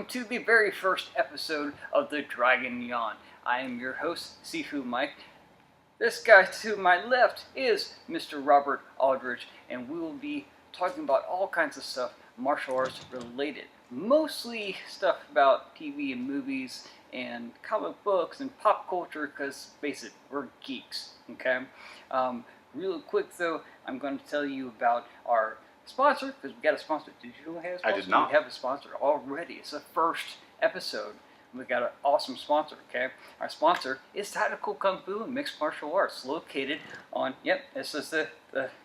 to the very first episode of the Dragon Yawn. I am your host, Sifu Mike. This guy to my left is Mr. Robert Aldridge, and we will be talking about all kinds of stuff martial arts related. Mostly stuff about TV and movies and comic books and pop culture, because face it, we're geeks, okay? Real quick though, I'm going to tell you about our sponsor, because we got a sponsor. Did you know we have a sponsor? I did not. We have a sponsor already. It's the first episode. We got an awesome sponsor, okay? Our sponsor is Tactical Kung Fu and Mixed Martial Arts, located on, this is the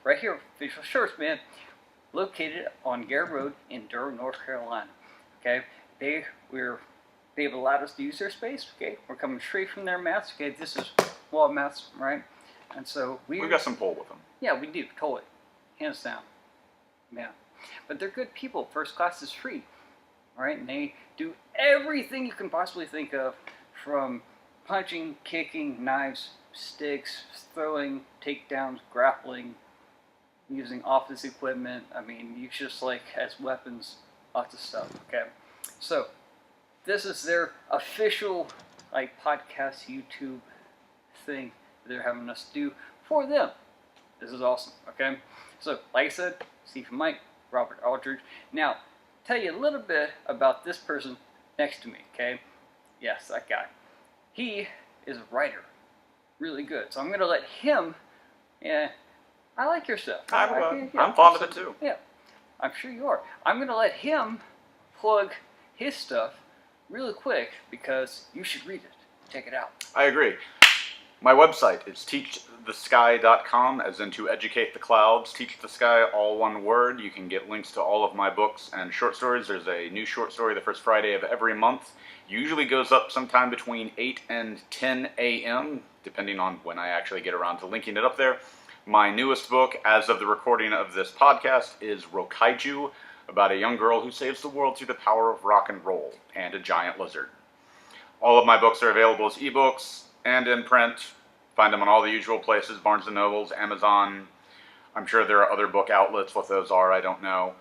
right here, official shirts, man. Located on Gare Road in Durham, North Carolina, okay? They've allowed us to use their space, okay? We're coming straight from their mats, okay? This is wall mats, right? And so we've got some pull with them. Yeah, we do, totally. Hands down. Yeah. But they're good people. First class is free. Right? And they do everything you can possibly think of, from punching, kicking, knives, sticks, throwing, takedowns, grappling, using office equipment. I mean, you just as weapons, lots of stuff, okay? So, this is their official podcast YouTube thing they're having us do for them. This is awesome, okay? So, like I said, Steve and Mike, Robert Aldridge. Now, tell you a little bit about this person next to me, okay? Yes, that guy. He is a writer. Really good. So I'm going to let him, I like your stuff. I'm fond of it too. Yeah, I'm sure you are. I'm going to let him plug his stuff really quick, because you should read it. Check it out. I agree. My website is teachthesky.com, as in to educate the clouds. Teach the Sky, all one word. You can get links to all of my books and short stories. There's a new short story the first Friday of every month. Usually goes up sometime between 8 and 10 a.m., depending on when I actually get around to linking it up there. My newest book, as of the recording of this podcast, is Rokaiju, about a young girl who saves the world through the power of rock and roll and a giant lizard. All of my books are available as ebooks and in print. Find them on all the usual places: Barnes & Nobles, Amazon. I'm sure there are other book outlets. What those are, I don't know.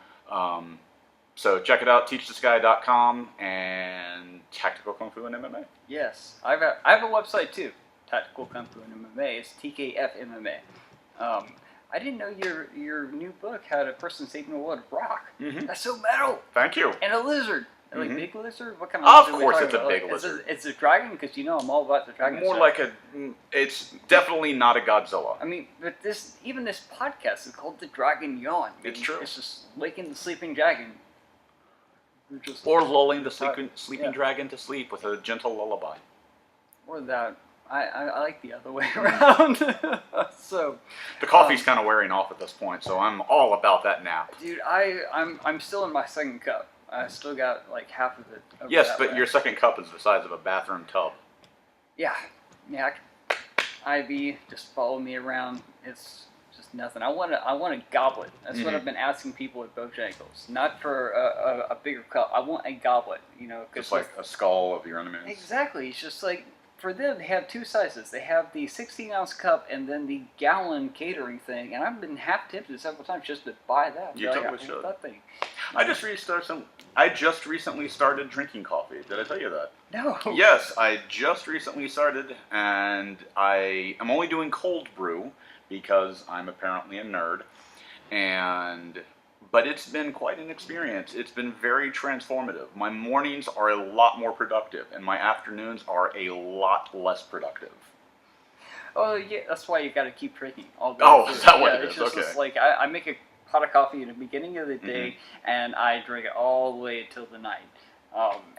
So check it out, teachthesky.com, and Tactical Kung Fu and MMA. Yes, I have a website too, Tactical Kung Fu and MMA. It's tkfmma. I didn't know your new book had a person saving the world of rock. Mm-hmm. That's so metal. Thank you. And a lizard. Mm-hmm. Big lizard? What kind of lizard? Of course it's a big lizard. It's a dragon, because you know I'm all about the dragon. More stuff. It's definitely not a Godzilla. I mean, but even this podcast is called the Dragon Yawn. It's true. It's just waking the sleeping dragon. Or lulling the sleeping dragon to sleep with a gentle lullaby. Or that. I like the other way around. So the coffee's kind of wearing off at this point, so I'm all about that nap. Dude, I'm still in my second cup. I still got half of it. Yes, but your second cup is the size of a bathroom tub. Yeah. IV, just follow me around. It's just nothing. I want a goblet. That's what I've been asking people at Bojangles. Not for a bigger cup. I want a goblet. Just like a skull of your enemies. Exactly. It's just for them, they have two sizes. They have the 16-ounce cup and then the gallon catering thing. And I've been half tempted several times just to buy that. You totally should. That thing. I just recently started drinking coffee. Did I tell you that? No. Yes, I just recently started, and I am only doing cold brew because I'm apparently a nerd. But it's been quite an experience. It's been very transformative. My mornings are a lot more productive, and my afternoons are a lot less productive. Oh, yeah, that's why you got to keep drinking all day. Oh, is that what it is? It's just I make a pot of coffee in the beginning of the day, and I drink it all the way until the night.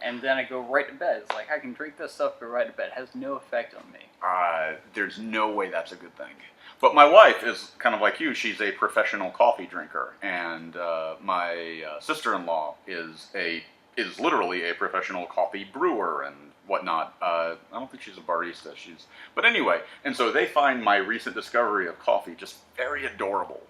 And then I go right to bed. It's I can drink this stuff, go right to bed. It has no effect on me. There's no way that's a good thing. But my wife is kind of like you. She's a professional coffee drinker, and my sister-in-law is literally a professional coffee brewer and whatnot. I don't think she's a barista. But anyway, and so they find my recent discovery of coffee just very adorable.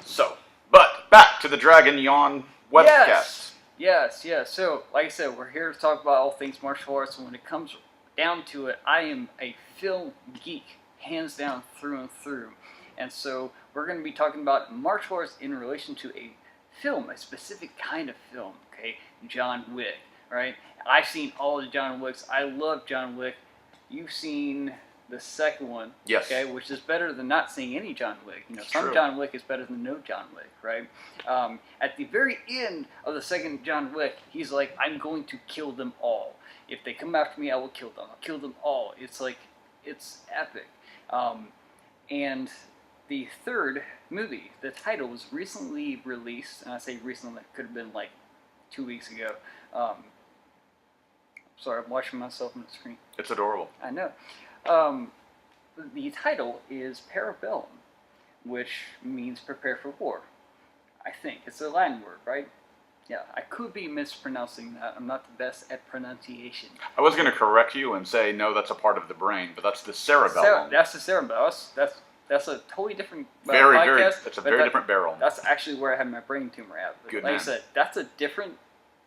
So, but back to the Dragon Yawn webcast. Yes. So, like I said, we're here to talk about all things martial arts, and when it comes down to it, I am a film geek, hands down, through and through. And so we're going to be talking about martial arts in relation to a film, a specific kind of film. Okay, John Wick. Right? I've seen all the John Wicks. I love John Wick. You've seen the second one, Yes. okay, which is better than not seeing any John Wick. You know, It's some true. John Wick is better than no John Wick, right? At the very end of the second John Wick, he's like, "I'm going to kill them all. If they come after me, I will kill them. I'll kill them all." It's like, it's epic. And the third movie, the title was recently released, and I say recently, it could have been like 2 weeks ago. Sorry, I'm watching myself on the screen. It's adorable. I know. The title is Parabellum, which means prepare for war. I think it's a Latin word, right? Yeah, I could be mispronouncing that. I'm not the best at pronunciation. I was going to correct you and say, no, that's a part of the brain, but that's the cerebellum. That's the cerebellum. That's a totally different very, podcast. it's a very different barrel. That's actually where I had my brain tumor at. But Good like man. I said, that's a different.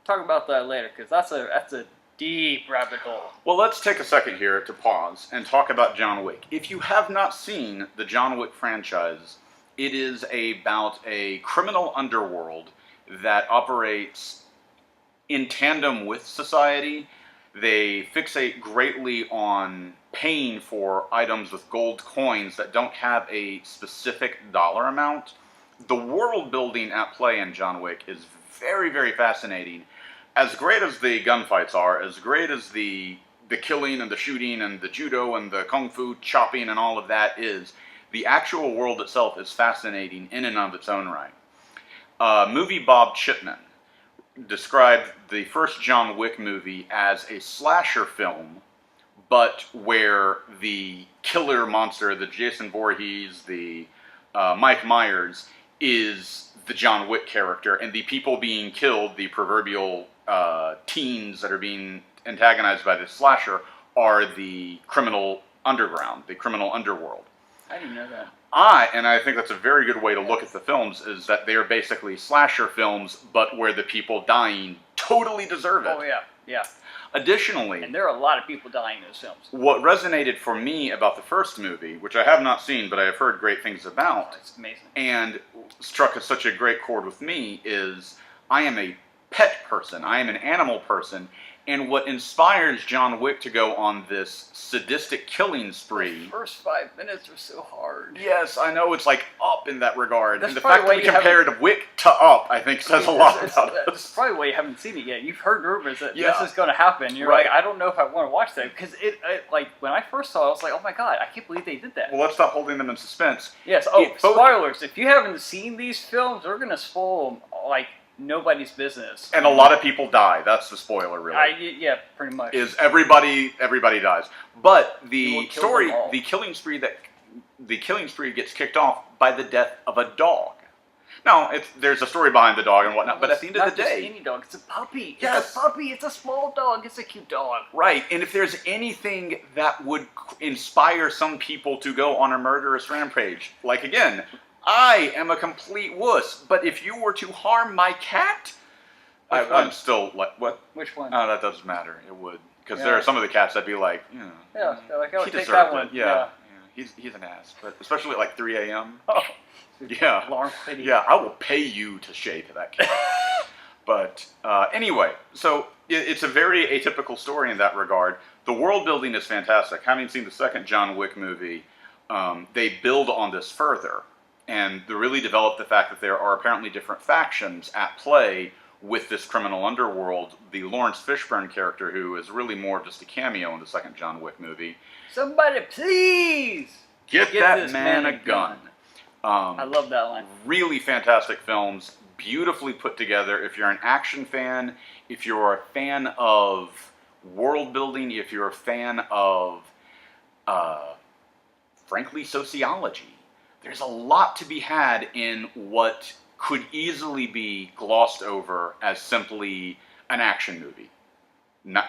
Talk about that later, because that's a deep rabbit hole. Well, let's take a second here to pause and talk about John Wick. If you have not seen the John Wick franchise, it is about a criminal underworld that operates in tandem with society. They fixate greatly on paying for items with gold coins that don't have a specific dollar amount. The world building at play in John Wick is very, very fascinating. As great as the gunfights are, as great as the killing and the shooting and the judo and the kung fu chopping and all of that is, the actual world itself is fascinating in and of its own right. Movie Bob Chipman described the first John Wick movie as a slasher film, but where the killer monster, the Jason Voorhees, the Mike Myers, is the John Wick character, and the people being killed, the proverbial teens that are being antagonized by this slasher, are the criminal underground, the criminal underworld. I didn't know that. And I think that's a very good way to look at the films, is that they are basically slasher films, but where the people dying totally deserve it. Oh yeah, yeah. Additionally, And there are a lot of people dying in those films. what resonated for me about the first movie, which I have not seen, but I have heard great things about, It's amazing. and struck such a great chord with me, is I am a pet person. I am an animal person. And what inspires John Wick to go on this sadistic killing spree... The first 5 minutes are so hard. Yes, I know it's like Up in that regard. That's And the probably fact why that we you compared Wick to Up, I think, says a lot about That's us. probably why you haven't seen it yet. You've heard rumors that Yeah. this is going to happen. You're Right. like, I don't know if I want to watch that. Because like, when I first saw it, I was like, oh my god, I can't believe they did that. Well, let's stop holding them in suspense. Yes, spoilers. If you haven't seen these films, we're going to spoil them like nobody's business. And a lot of people die. That's the spoiler, really. Yeah, pretty much. Is everybody dies. But You will the kill story, them all. the killing spree gets kicked off by the death of a dog. Now, there's a story behind the dog and whatnot, but at the end of Not the day... just any dog. It's a puppy. Yes. It's a puppy. It's a small dog. It's a cute dog. Right, and if there's anything that would inspire some people to go on a murderous rampage, like again, I am a complete wuss, but if you were to harm my cat, I'm still like, what? Which one? Oh, that doesn't matter. It would, because Yeah. there are some of the cats that'd be like, Yeah, they're like, I would he take deserved that it. one. Yeah. He's an ass, but especially at like 3 a.m. Oh. Yeah. Alarm city. Yeah, I will pay you to shake that cat. But anyway, so it's a very atypical story in that regard. The world building is fantastic. Having seen the second John Wick movie, they build on this further. And they really develop the fact that there are apparently different factions at play with this criminal underworld. The Lawrence Fishburne character, who is really more of just a cameo in the second John Wick movie. Somebody please Get Get that this man a gun. I love that line. Really fantastic films, beautifully put together. If you're an action fan, if you're a fan of world building, if you're a fan of, frankly, sociology, there's a lot to be had in what could easily be glossed over as simply an action movie.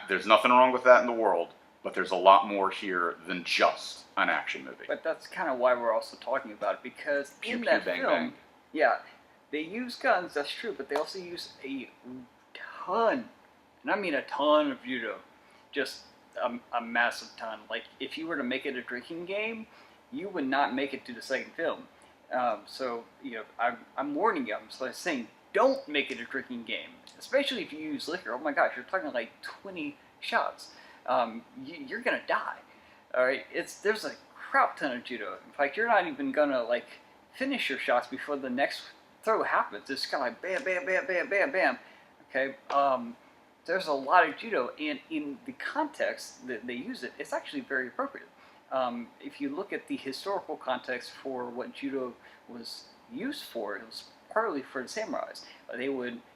There's nothing wrong with that in the world, but there's a lot more here than just an action movie. But that's kind of why we're also talking about it, because Pew, in pew, that bang, film, bang. yeah, they use guns, that's true, but they also use a ton, and I mean a ton of judo, just a massive ton. Like, if you were to make it a drinking game, you would not make it to the second film. So, I'm warning you, I'm saying, don't make it a drinking game, especially if you use liquor. Oh my gosh, you're talking like 20 shots. You're gonna die. All right, there's a crap ton of judo. In fact, you're not even gonna like finish your shots before the next throw happens. It's kind of like bam, bam, bam, bam, bam, bam. Okay, there's a lot of judo, and in the context that they use it, it's actually very appropriate. If you look at the historical context for what judo was used for, it was partly for the samurais. It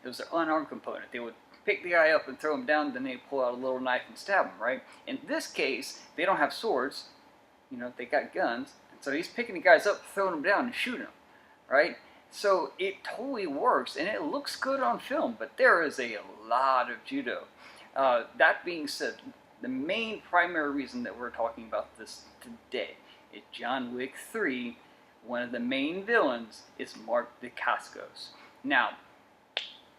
was their unarmed component. They would pick the guy up and throw him down, then they pull out a little knife and stab him, right? In this case, they don't have swords, they got guns, and so he's picking the guys up, throwing them down, and shooting them, right? So it totally works, and it looks good on film, but there is a lot of judo. That being said, the main primary reason that we're talking about this today is John Wick 3. One of the main villains is Mark Dacascos. Now,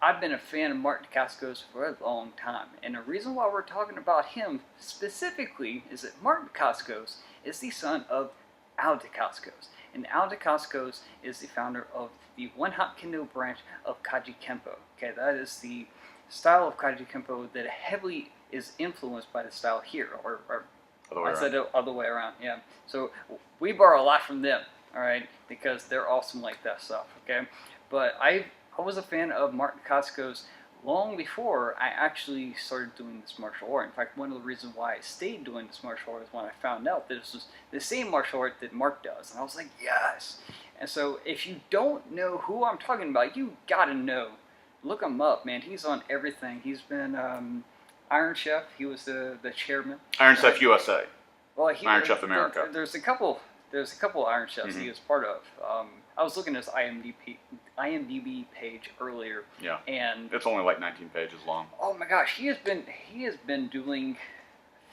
I've been a fan of Mark Dacascos for a long time, and the reason why we're talking about him specifically is that Mark Dacascos is the son of Al Dacascos, and Al Dacascos is the founder of the One Hot Kendo branch of Kaji Kempo. Okay, that is the style of Kaji Kempo that heavily is influenced by the style here, or I said it other way around, yeah. So we borrow a lot from them, all right, because they're awesome like that stuff, okay? But I was a fan of Mark Dacascos long before I actually started doing this martial art. In fact, one of the reasons why I stayed doing this martial art is when I found out that this was the same martial art that Mark does. And I was like, yes! And so if you don't know who I'm talking about, you gotta know. Look him up, man. He's on everything. He's been Iron Chef. He was the chairman. Iron Chef USA. Well, Iron Chef America. There's a couple Iron Chefs he was part of. I was looking at his IMDb page earlier. Yeah. And it's only like 19 pages long. Oh my gosh, he has been doing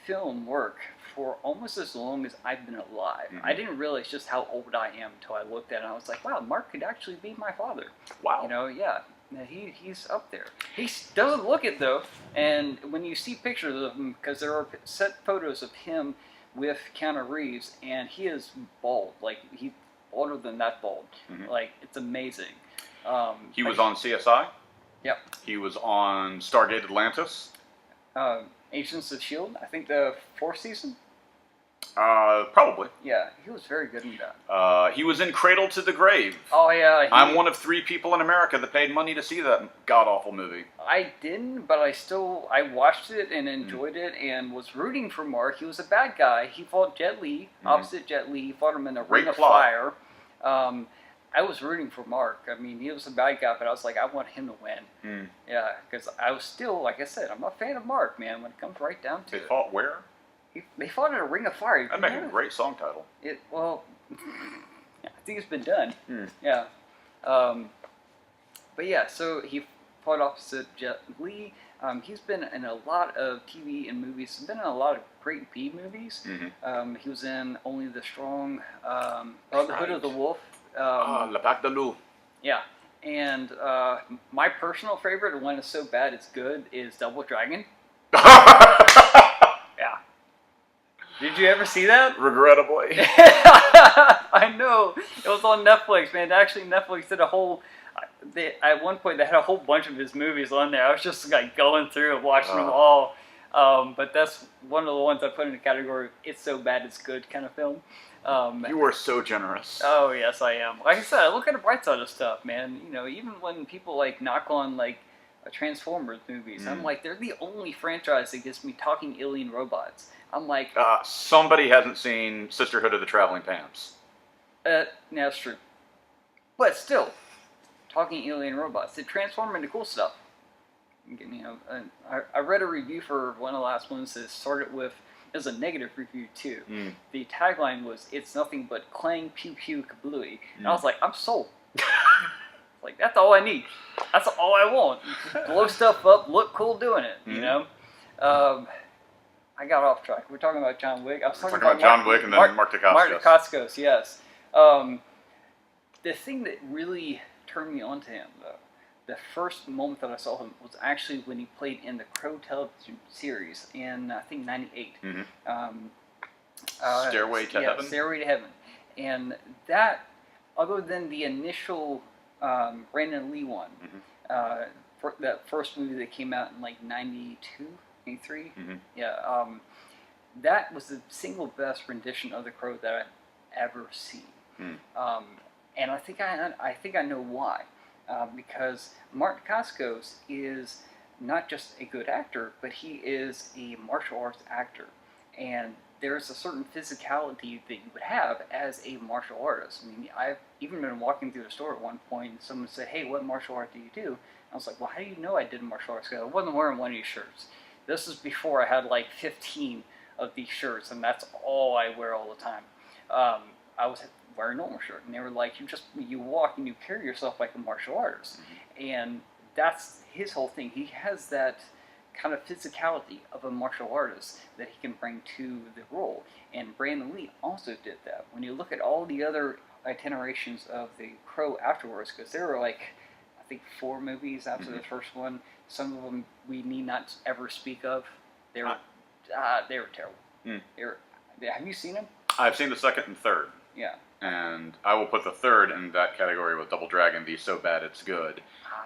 film work for almost as long as I've been alive. I didn't realize just how old I am until I looked at it and I was like, wow, Mark could actually be my father. Wow. Yeah. He's up there. He doesn't look it though, and when you see pictures of him, because there are set photos of him with Keanu Reeves, and he is bald. Like, he's older than that bald. Like, it's amazing. He was on CSI. Yep. He was on Stargate Atlantis. Agents of S.H.I.E.L.D., I think the 4th season? Probably. Yeah, he was very good in that. He was in Cradle to the Grave. Oh, yeah. I'm one of 3 people in America that paid money to see that god-awful movie. I didn't, but I watched it and enjoyed it and was rooting for Mark. He was a bad guy. He fought Jet Li, opposite Jet Li. He fought him in a Ring of Fire. I was rooting for Mark. I mean, he was a bad guy, but I was like, I want him to win. Yeah, because I was still, like I said, I'm a fan of Mark, man, when it comes right down to it. They fought where? They fought in a Ring of Fire. That'd make a great song title. Well, I think it's been done. Yeah. But yeah, so he fought opposite Jet Li. He's been in a lot of TV and movies. He's been in a lot of great B movies. He was in Only the Strong, Brotherhood of the Wolf. Le Pack de Loup. Yeah. And my personal favorite, and one is so bad it's good, is Double Dragon. Yeah. Did you ever see that? Regrettably. I know. It was on Netflix, man. Actually, Netflix did a whole... at one point, they had a whole bunch of his movies on there. I was just like going through and watching them all. But that's one of the ones I put in the category of it's so bad it's good kind of film. You were so generous. Oh, yes, I am. Like I said, I look at the bright side of stuff, man. Even when people like knock on like Transformers movies, I'm like, they're the only franchise that gets me talking alien robots. I'm like... somebody hasn't seen Sisterhood of the Traveling Pants. Yeah, that's true. But still, talking alien robots. They transform into cool stuff. I read a review for one of the last ones that started with... It was a negative review, too. The tagline was, it's nothing but clang, pew, pew, kablooey. And I was like, I'm sold. Like, that's all I need. That's all I want. Blow stuff up, look cool doing it, you know? I got off track. We're talking about John Wick. I was talking about John Wick and then Mark Dacascos. Mark Dacascos, yes. The thing that really turned me on to him, though, the first moment that I saw him was actually when he played in the Crow television series in, I think, '98. Stairway to Heaven? Stairway to Heaven. And that, other than the initial Brandon Lee one, That first movie that came out in like 92, 93. Mm-hmm. Yeah, that was the single best rendition of The Crow that I've ever seen. Mm. And I think I know why. Because Mark Dacascos is not just a good actor, but he is a martial arts actor. And there's a certain physicality that you would have as a martial artist. I mean, I've even been walking through the store at one point, and someone said, "Hey, what martial art do you do?" I was like, "Well, how do you know I did martial arts?" Because I wasn't wearing one of these shirts. This is before I had like 15 of these shirts, and that's all I wear all the time. I was wearing a normal shirt, and they were like, you walk and you carry yourself like a martial artist." And that's his whole thing. He has that kind of physicality of a martial artist that he can bring to the role. And Brandon Lee also did that. When you look at all the other itinerations of The Crow afterwards, because there were like, I think 4 movies after the first one. Some of them we need not ever speak of. They were terrible. Have you seen them? I've seen the second and third. Yeah. And I will put the third in that category with Double Dragon, the so bad it's good.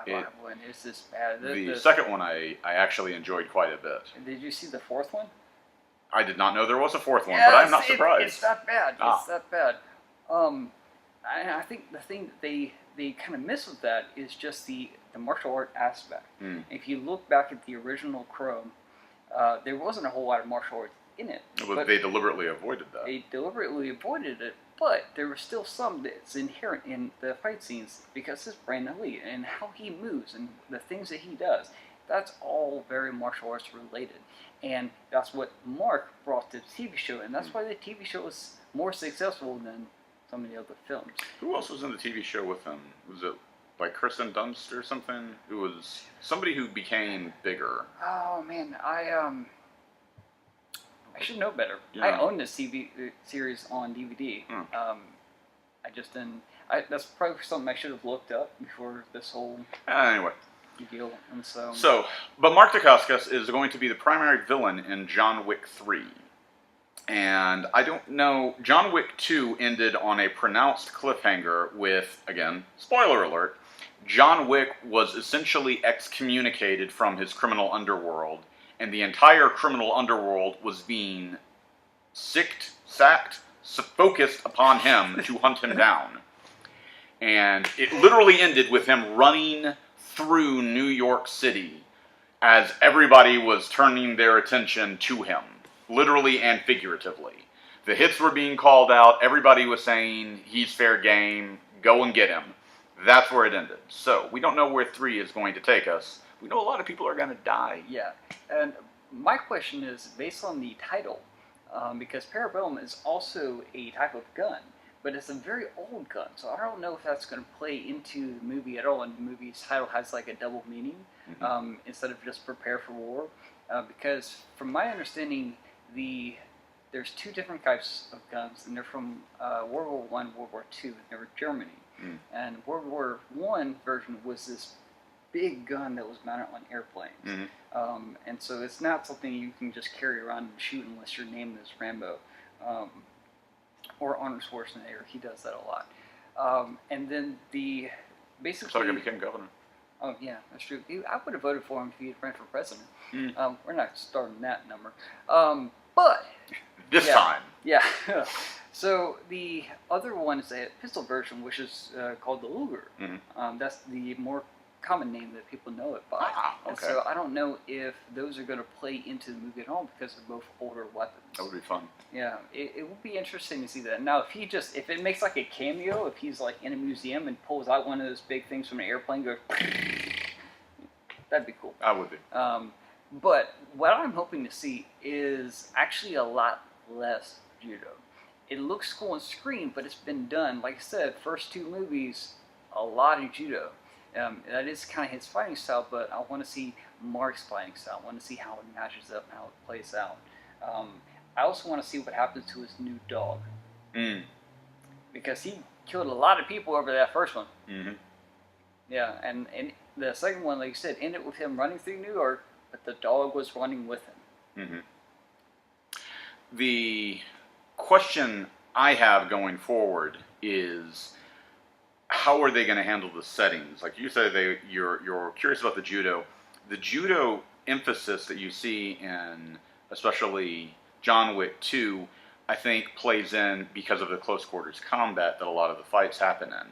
It's this bad. The second one I actually enjoyed quite a bit. Did you see the fourth one? I did not know there was a fourth one, but I'm not surprised. It's that bad. It's that bad. I think the thing that they kind of miss with that is just the martial art aspect. If you look back at the original Crow, there wasn't a whole lot of martial arts in it. Well, they deliberately avoided that. They deliberately avoided it, but there was still some that's inherent in the fight scenes because it's Brandon Lee and how he moves and the things that he does. That's all very martial arts related. And that's what Mark brought to the TV show, and that's why the TV show was more successful than some of the other films. Who else was in the TV show with him? Was it like Kirsten Dunst or something? Who was somebody who became bigger? Oh man, I should know better. Yeah. I own this TV series on DVD. I just didn't. That's probably something I should have looked up before this whole Anyway. deal. And but Mark Dacascos is going to be the primary villain in John Wick 3. And I don't know, John Wick 2 ended on a pronounced cliffhanger with, again, spoiler alert, John Wick was essentially excommunicated from his criminal underworld, and the entire criminal underworld was being sacked, focused upon him to hunt him down. And it literally ended with him running through New York City as everybody was turning their attention to him, literally and figuratively. The hits were being called out, everybody was saying, he's fair game, go and get him. That's where it ended. So, we don't know where 3 is going to take us. We know a lot of people are going to die. Yeah, and my question is based on the title, because Parabellum is also a type of gun, but it's a very old gun, so I don't know if that's going to play into the movie at all, and the movie's title has like a double meaning, instead of just prepare for war, because from my understanding, there's 2 different types of guns, and they're from World War I, World War II, they were Germany, and World War I version was this big gun that was mounted on airplanes, and so it's not something you can just carry around and shoot unless your name is Rambo, or Arnold Schwarzenegger. He does that a lot. And then basically... So he became governor. Oh yeah, that's true. I would have voted for him if he had ran for president. We're not starting that number. But... This time. Yeah. So the other one is a pistol version, which is called the Luger. That's the more common name that people know it by. Okay. And so I don't know if those are going to play into the movie at all because they're both older weapons. That would be fun. Yeah, it would be interesting to see that. Now, if it makes like a cameo, if he's like in a museum and pulls out one of those big things from an airplane, goes, that'd be cool. That would be. But what I'm hoping to see is actually a lot less judo. It looks cool on screen, but it's been done, like I said, first 2 movies, a lot of judo. That is kind of his fighting style, but I want to see Mark's fighting style. I want to see how it matches up and how it plays out. I also want to see what happens to his new dog. Because he killed a lot of people over that first one. Yeah, and the second one, like you said, ended with him running through New York, but the dog was running with him. The question I have going forward is how are they going to handle the settings? Like you say, you're curious about the judo. The judo emphasis that you see in especially John Wick 2, I think plays in because of the close quarters combat that a lot of the fights happen in.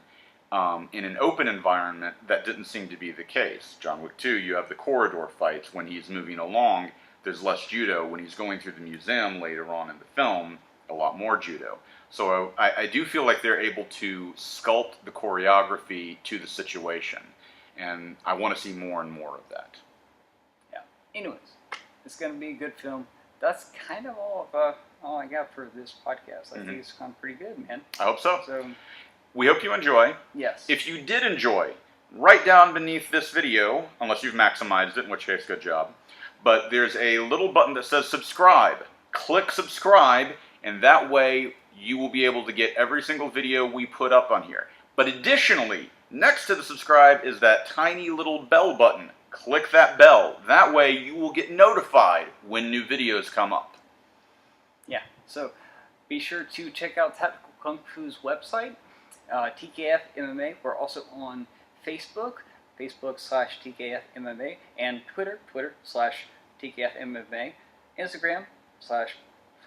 In an open environment, that didn't seem to be the case. John Wick 2, you have the corridor fights. When he's moving along, there's less judo. When he's going through the museum later on in the film, a lot more judo. So I do feel like they're able to sculpt the choreography to the situation. And I want to see more and more of that. Yeah. Anyways, it's going to be a good film. That's kind of all I got for this podcast. I think it's gone pretty good, man. I hope so. So we hope you enjoy. Yes. If you did enjoy, right down beneath this video, unless you've maximized it, in which case, good job. But there's a little button that says subscribe. Click subscribe, and that way you will be able to get every single video we put up on here. But additionally, next to the subscribe is that tiny little bell button. Click that bell. That way you will get notified when new videos come up. Yeah, so be sure to check out Tactical Kung Fu's website, TKFMMA. We're also on Facebook, Facebook/TKFMMA, and Twitter/TKFMMA, Instagram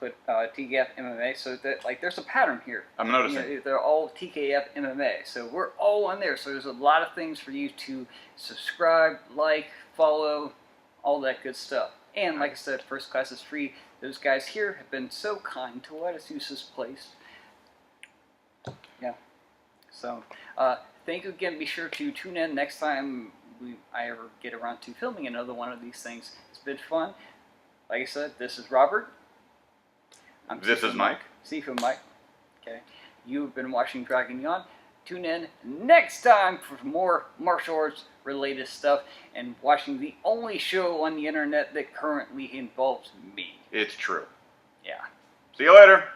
/TKFMMA. So that, like, there's a pattern here. I'm noticing. You know, they're all TKFMMA. So we're all on there. So there's a lot of things for you to subscribe, like, follow, all that good stuff. And like I said, first class is free. Those guys here have been so kind to let us use this place. Yeah. So, thank you again. Be sure to tune in next time I ever get around to filming another one of these things. It's been fun. Like I said, this is Robert. This is Mike. Seafood Mike. Okay. You've been watching Dragon Yawn. Tune in next time for more martial arts related stuff and watching the only show on the internet that currently involves me. It's true. Yeah. See you later.